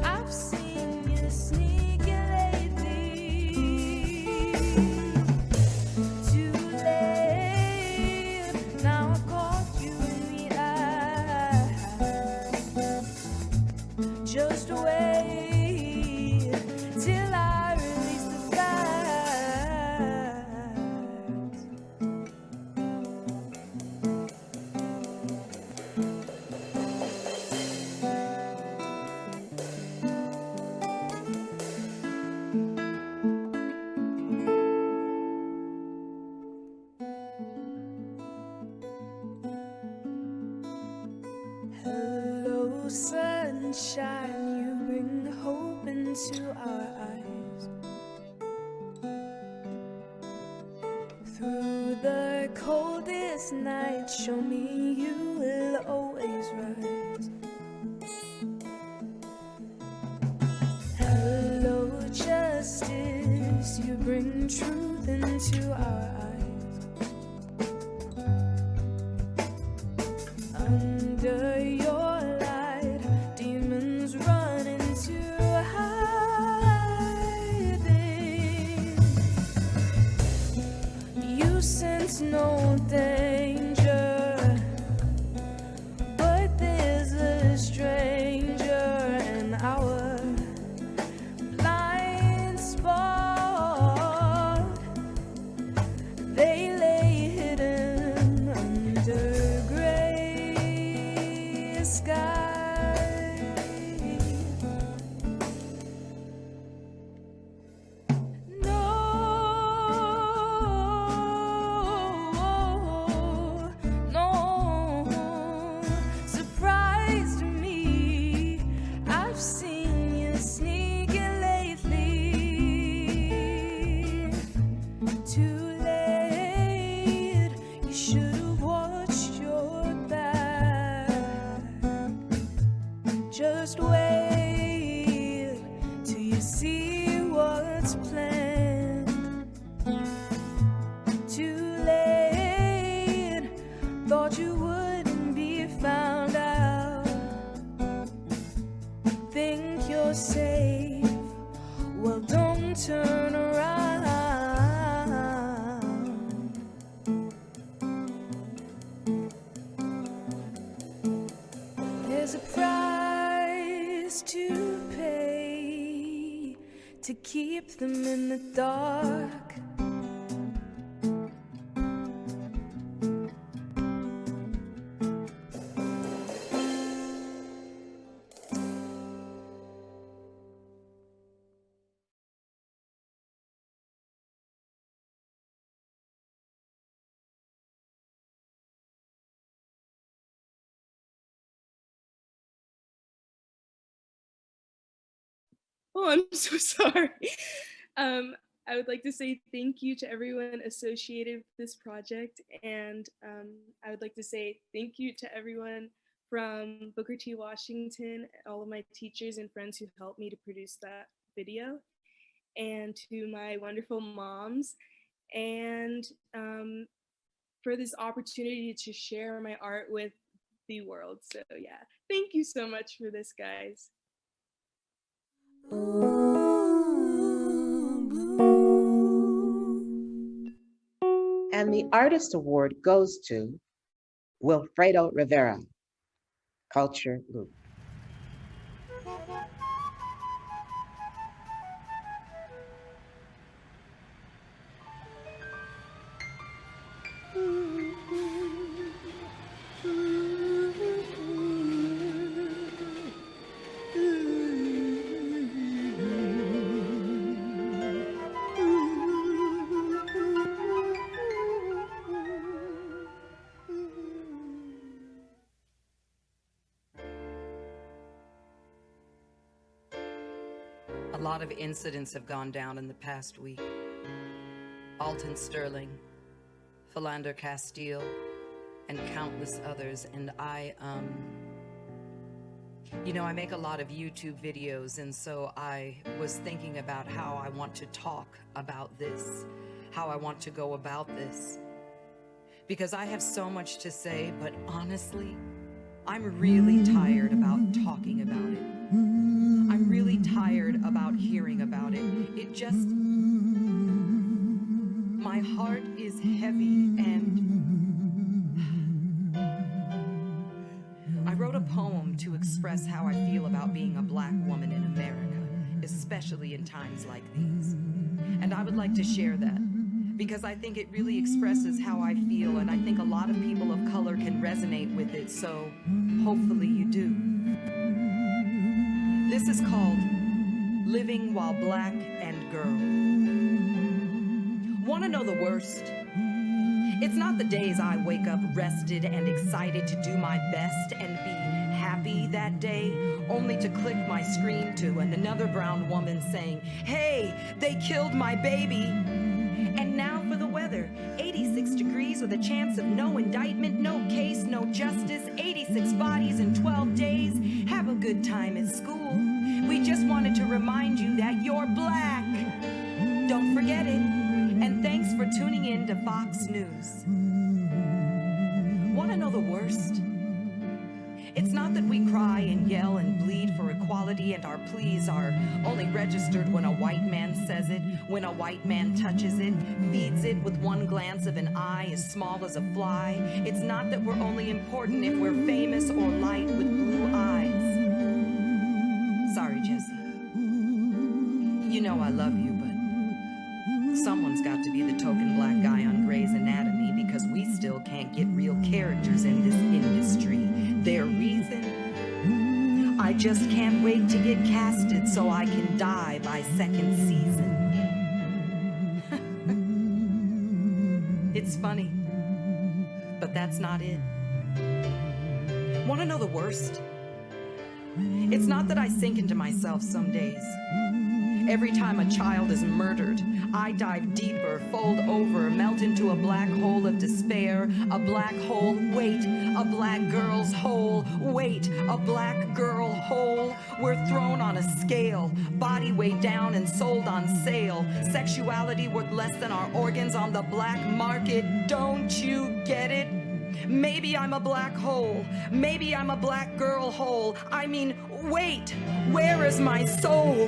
[SPEAKER 16] I've seen you sneaking lately. Too late, now I caught you in the eye. Just wait till I release the facts. Hello, sunshine, you bring hope into our eyes. Through the coldest night, show me you will always always rise. Hello, justice, you bring truth into our eyes. Under your light, demons run into hiding. You sense no danger, but there's a stranger in our blind spot. They lay hidden under gray sky. No, surprise to me, I've seen you sneaking lately. Too late, you should have watched your back. Just wait till you see what's planned. Too late, thought you wouldn't be found out. Think you're safe, well, don't turn around. There's a price to pay to keep them in the dark.
[SPEAKER 2] Oh, I'm so sorry. I would like to say thank you to everyone associated with this project, and I would like to say thank you to everyone from Booker T. Washington, all of my teachers and friends who helped me to produce that video, and to my wonderful moms, and for this opportunity to share my art with the world. So yeah, thank you so much for this, guys.
[SPEAKER 1] And the Artist Award goes to Wilfredo Rivera, Culture Loop.
[SPEAKER 12] A lot of incidents have gone down in the past week. Alton Sterling, Philander Castile, and countless others. And I make a lot of YouTube videos, and so I was thinking about how I want to talk about this, how I want to go about this. Because I have so much to say, but honestly, I'm really tired about talking about it. I'm really tired about hearing about it. My heart is heavy, and I wrote a poem to express how I feel about being a Black woman in America, especially in times like these. And I would like to share that because I think it really expresses how I feel, and I think a lot of people of color can resonate with it, so hopefully you do. This is called Living While Black and Girl. Want to know the worst? It's not the days I wake up rested and excited to do my best and be happy that day, only to click my screen to another brown woman saying, "Hey, they killed my baby." And now for the weather, 86 degrees lives with a chance of no indictment, no case, no justice, 86 bodies in 12 days. Have a good time at school. We just wanted to remind you that you're black. Don't forget it. And thanks for tuning in to Fox News. Want to know the worst? It's not that we cry and yell and bleed for equality and our pleas are only registered when a white man says it, when a white man touches it, feeds it with one glance of an eye as small as a fly. It's not that we're only important if we're famous or light with blue eyes. Sorry, Jesse. You know I love you, but someone's got to be the token black guy on Grey's Anatomy because we still can't get real characters in this industry. Their reason? I just can't wait to get casted so I can die by second season. It's funny, but that's not it. Want to know the worst? It's not that I sink into myself some days. Every time a child is murdered, I dive deeper, fold over, melt into a black hole of despair. A black hole, wait, a black girl's hole, wait, a black girl hole. We're thrown on a scale, body weighed down and sold on sale. Sexuality worth less than our organs on the black market. Don't you get it? Maybe I'm a black hole. Maybe I'm a black girl hole. I mean, wait, where is my soul?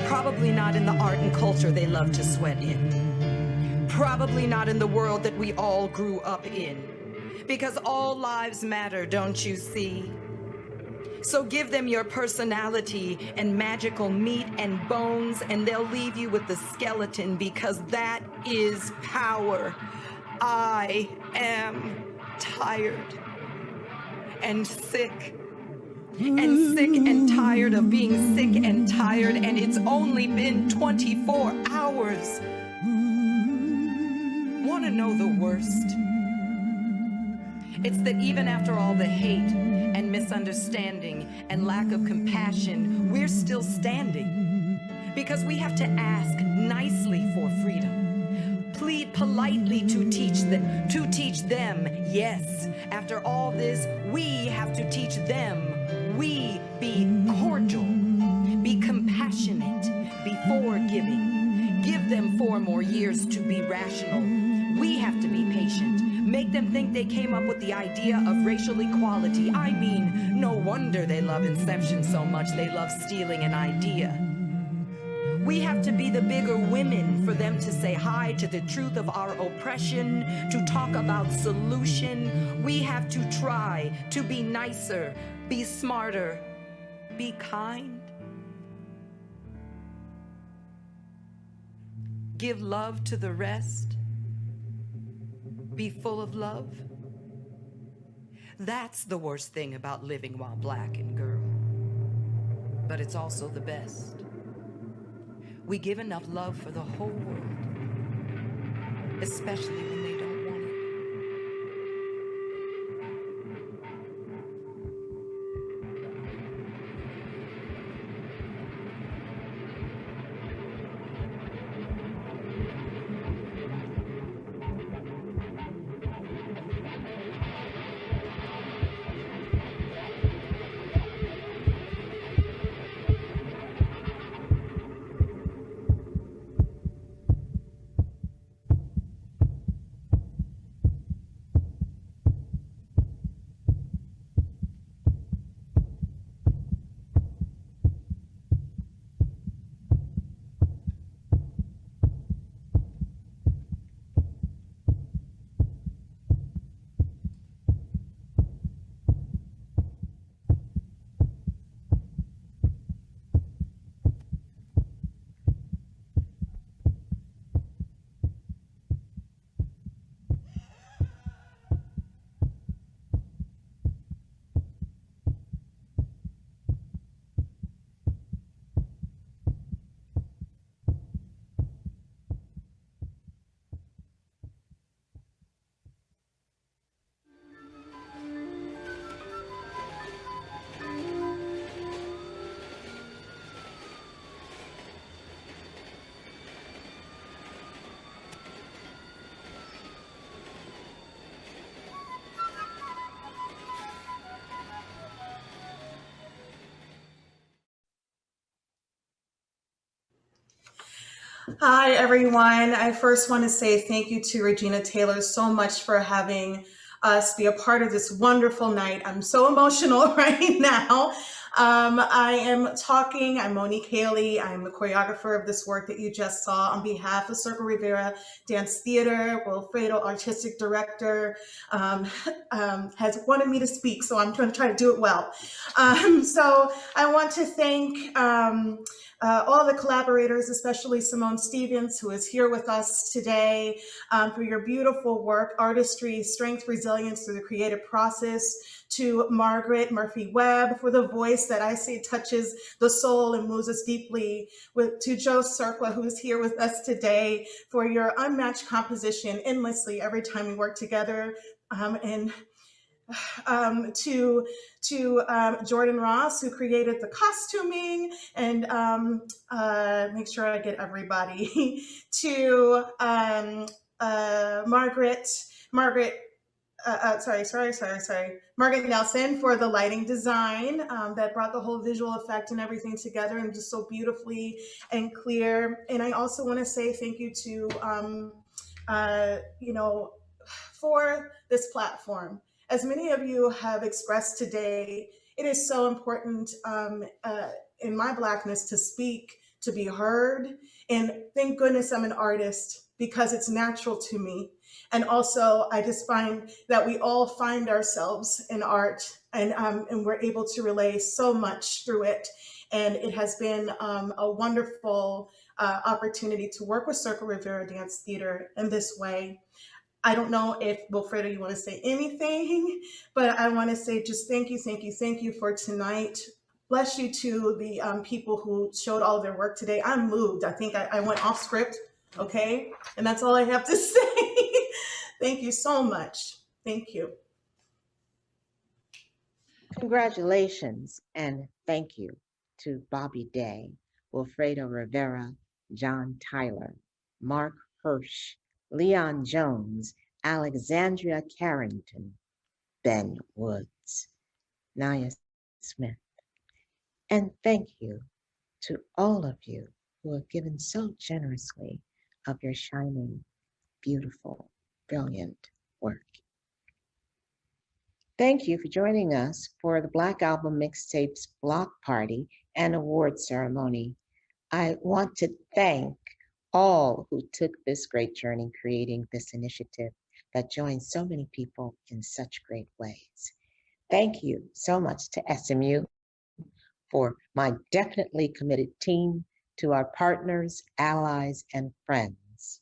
[SPEAKER 12] Probably not in the art and culture they love to sweat in. Probably not in the world that we all grew up in. Because all lives matter, don't you see? So give them your personality and magical meat and bones, and they'll leave you with the skeleton, because that is power. I am tired and sick. And sick and tired of being sick and tired, and it's only been 24 hours. Want to know the worst? It's that even after all the hate and misunderstanding and lack of compassion, we're still standing. Because we have to ask nicely for freedom. Plead politely to teach them, yes. After all this, we have to teach them. We be cordial, be compassionate, be forgiving. Give them 4 more years to be rational. We have to be patient. Make them think they came up with the idea of racial equality. I mean, no wonder they love Inception so much they love stealing an idea. We have to be the bigger women for them to say hi to the truth of our oppression, to talk about solution. We have to try to be nicer, be smarter, be kind. Give love to the rest. Be full of love. That's the worst thing about living while black and girl. But it's also the best. We give enough love for the whole world, especially when they don't want it.
[SPEAKER 3] Hi, everyone. I first want to say thank you to Regina Taylor so much for having us be a part of this wonderful night. I'm so emotional right now. I'm Monique Haley. I'm the choreographer of this work that you just saw on behalf of Circle Rivera Dance Theater. Wilfredo, artistic director, has wanted me to speak, so I'm going to try to do it well. So I want to thank all the collaborators, especially Simone Stevens, who is here with us today, for your beautiful work, artistry, strength, resilience through the creative process, to Margaret Murphy-Webb for the voice that I see touches the soul and moves us deeply, to Joe Cirqua, who is here with us today, for your unmatched composition endlessly every time we work together, and to Jordan Ross, who created the costuming, and make sure I get everybody, to Margaret Nelson for the lighting design that brought the whole visual effect and everything together and just so beautifully and clear. And I also want to say thank you to, for this platform. As many of you have expressed today, it is so important in my Blackness to speak, to be heard. And thank goodness I'm an artist because it's natural to me. And also, I just find that we all find ourselves in art, and we're able to relay so much through it. And it has been a wonderful opportunity to work with Circle Rivera Dance Theater in this way. I don't know if, Wilfredo, you want to say anything, but I want to say just thank you for tonight. Bless you to the people who showed all of their work today. I'm moved. I think I went off script, okay? And that's all I have to say. Thank you so much. Thank you.
[SPEAKER 1] Congratulations and thank you to Bobby Day, Wilfredo Rivera, John Tyler, Mark Hirsch, Leon Jones, Alexandria Carrington, Ben Woods, Naya Smith. And thank you to all of you who have given so generously of your shining, beautiful, brilliant work. Thank you for joining us for the Black Album Mixtapes Block Party and Award Ceremony. I want to thank all who took this great journey creating this initiative that joined so many people in such great ways. Thank you so much to SMU for my definitely committed team, to our partners, allies, and friends.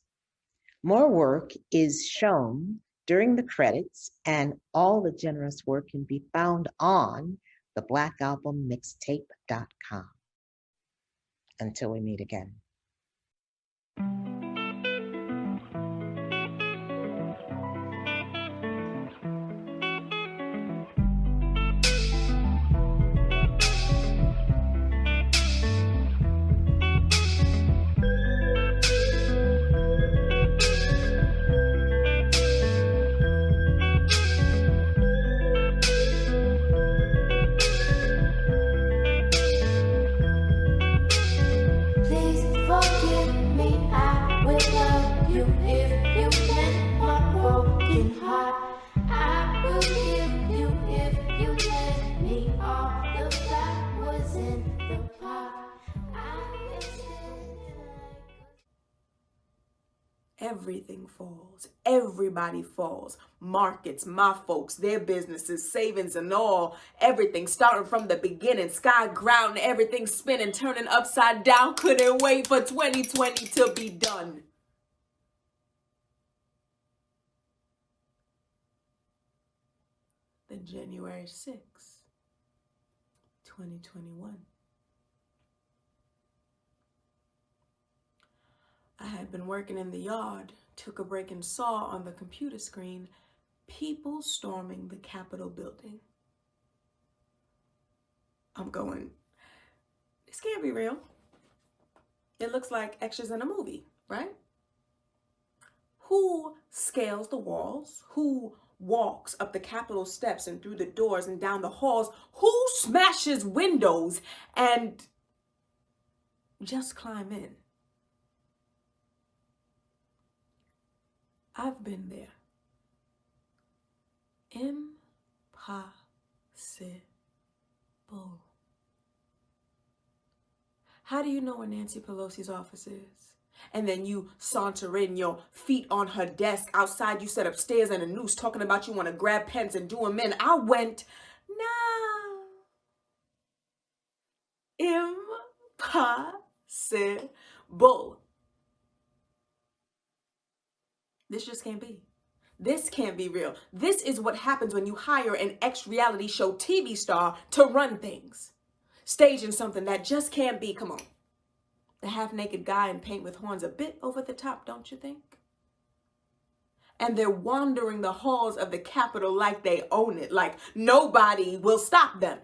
[SPEAKER 1] More work is shown during the credits, and all the generous work can be found on the blackalbummixtape.com. Until we meet again.
[SPEAKER 16] Please forgive me, I will love you if you mend my broken heart. I will give you if you let me all the that was in the pot.
[SPEAKER 4] Everything falls. Everybody falls. Markets, my folks, their businesses, savings and all. Everything starting from the beginning. Sky, ground, everything spinning, turning upside down. Couldn't wait for 2020 to be done. Then January 6th, 2021. I had been working in the yard, took a break and saw on the computer screen people storming the Capitol building. I'm going, this can't be real. It looks like extras in a movie, right? Who scales the walls? Who walks up the Capitol steps and through the doors and down the halls? Who smashes windows and just climb in? I've been there. Impossible. How do you know where Nancy Pelosi's office is? And then you saunter in, your feet on her desk. Outside, you sit upstairs in a noose talking about you want to grab pens and do them in. I went, no. Impossible. This just can't be. This can't be real. This is what happens when you hire an ex-reality show TV star to run things. Staging something that just can't be. Come on. The half-naked guy in paint with horns, a bit over the top, don't you think? And they're wandering the halls of the Capitol like they own it, like nobody will stop them.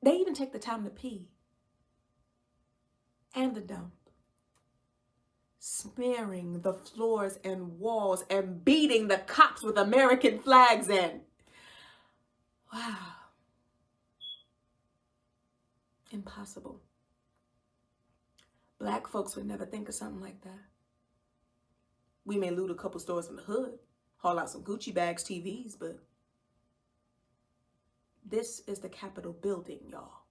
[SPEAKER 4] They even take the time to pee. And the dump. Smearing the floors and walls and beating the cops with American flags in. Wow. Impossible. Black folks would never think of something like that. We may loot a couple stores in the hood, haul out some Gucci bags, TVs, but this is the Capitol building, y'all.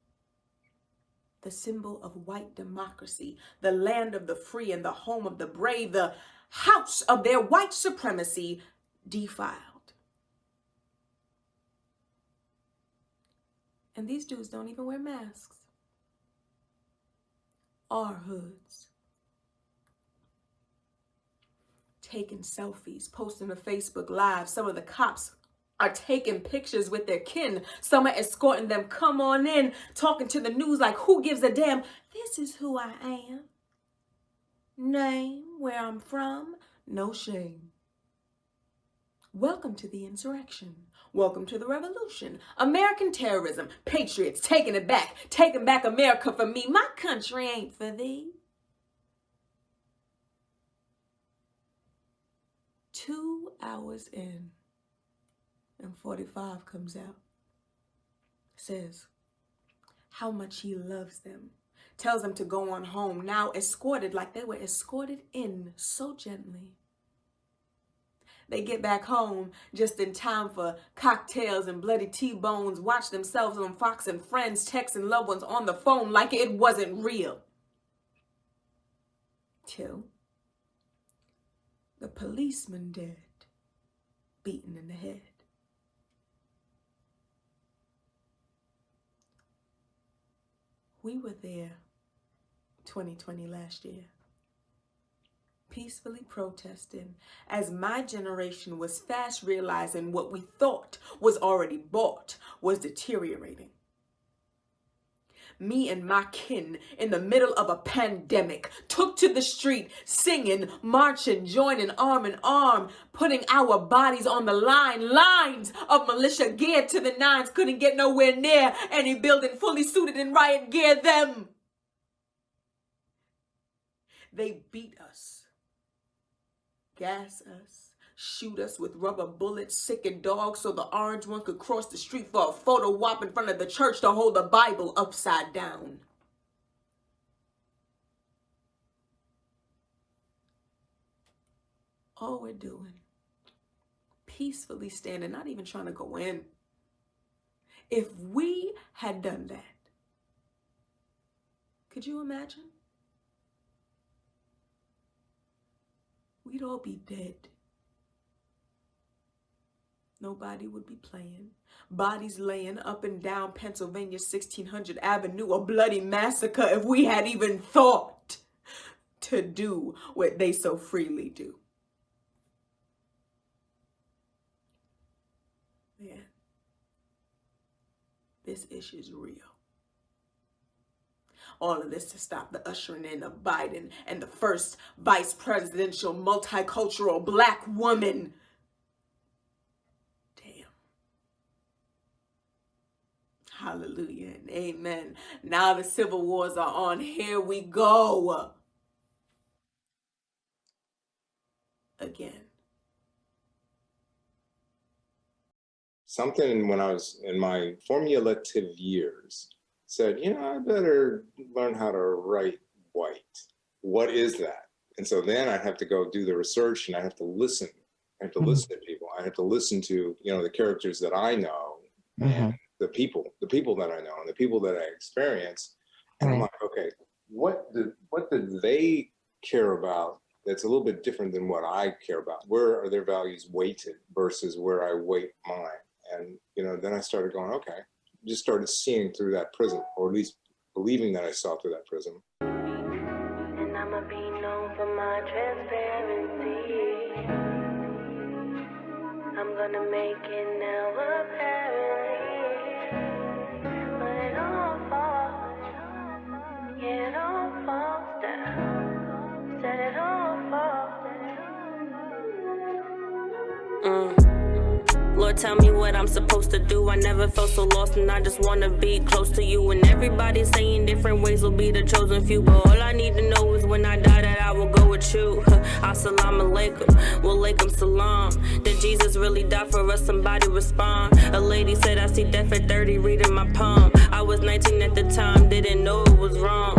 [SPEAKER 4] The symbol of white democracy, the land of the free and the home of the brave, the house of their white supremacy defiled. And these dudes don't even wear masks. Our hoods. Taking selfies, posting to Facebook Live. Some of the cops are taking pictures with their kin. Some are escorting them, come on in, talking to the news like, who gives a damn? This is who I am. Name, where I'm from, no shame. Welcome to the insurrection. Welcome to the revolution. American terrorism, patriots, taking it back. Taking back America for me. My country ain't for thee. 2 hours in, and 45 comes out. Says how much he loves them. Tells them to go on home. Now escorted like they were escorted in so gently. They get back home just in time for cocktails and bloody T-bones, watch themselves on Fox and Friends, texting loved ones on the phone like it wasn't real. Till the policeman dead, beaten in the head. We were there 2020 last year, peacefully protesting as my generation was fast realizing what we thought was already bought was deteriorating. Me and my kin in the middle of a pandemic took to the street singing, marching, joining arm in arm, putting our bodies on the line. Lines of militia geared to the nines couldn't get nowhere near any building fully suited in riot gear. Them. They beat us, gas us, shoot us with rubber bullets, sick dogs so the orange one could cross the street for a photo op in front of the church to hold the Bible upside down. All we're doing, peacefully standing, not even trying to go in. If we had done that, could you imagine? We'd all be dead. Nobody would be playing. Bodies laying up and down Pennsylvania 1600 Avenue, a bloody massacre if we had even thought to do what they so freely do. Man, this issue is real. All of this to stop the ushering in of Biden and the first vice presidential multicultural black woman. Damn. Hallelujah and amen. Now the civil wars are on. Here we go. Again.
[SPEAKER 17] Something when I was in my formulative years said, you know, I better learn how to write white. What is that? And so then I have to go do the research and I have to listen. I have to listen to people. I have to listen to, you know, the characters that I know and the people that I know and the people that I experience. And I'm like, okay, what do they care about that's a little bit different than what I care about? Where are their values weighted versus where I weight mine? And, you know, then I started going, okay, just started seeing through that prism, or at least believing that I saw through that prism.
[SPEAKER 18] And I'ma be known for my transparency. I'm gonna make it now apparently. But it all falls, yeah, it all falls down. Said it all falls down. Lord, tell me what I'm supposed to do. I never felt so lost and I just wanna be close to you. And everybody's saying different ways will be the chosen few, but all I need to know is when I die that I will go with you. Assalamu alaikum, wa alaikum salam. Did Jesus really die for us? Somebody respond. A lady said I see death at 30 reading my palm. I was 19 at the time, didn't know it was wrong.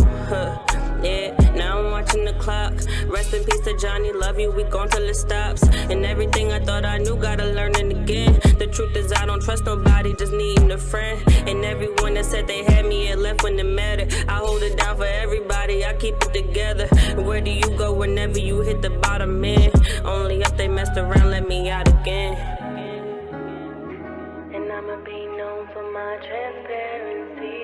[SPEAKER 18] Yeah, now I'm watching the clock. Rest in peace to Johnny, love you, we gone till it stops. And everything I thought I knew, gotta learn it again. The truth is I don't trust nobody, just needing a friend. And everyone that said they had me, it left when it mattered. I hold it down for everybody, I keep it together. Where do you go whenever you hit the bottom end? Only up they messed around, let me out again. And I'ma be known for my transparency.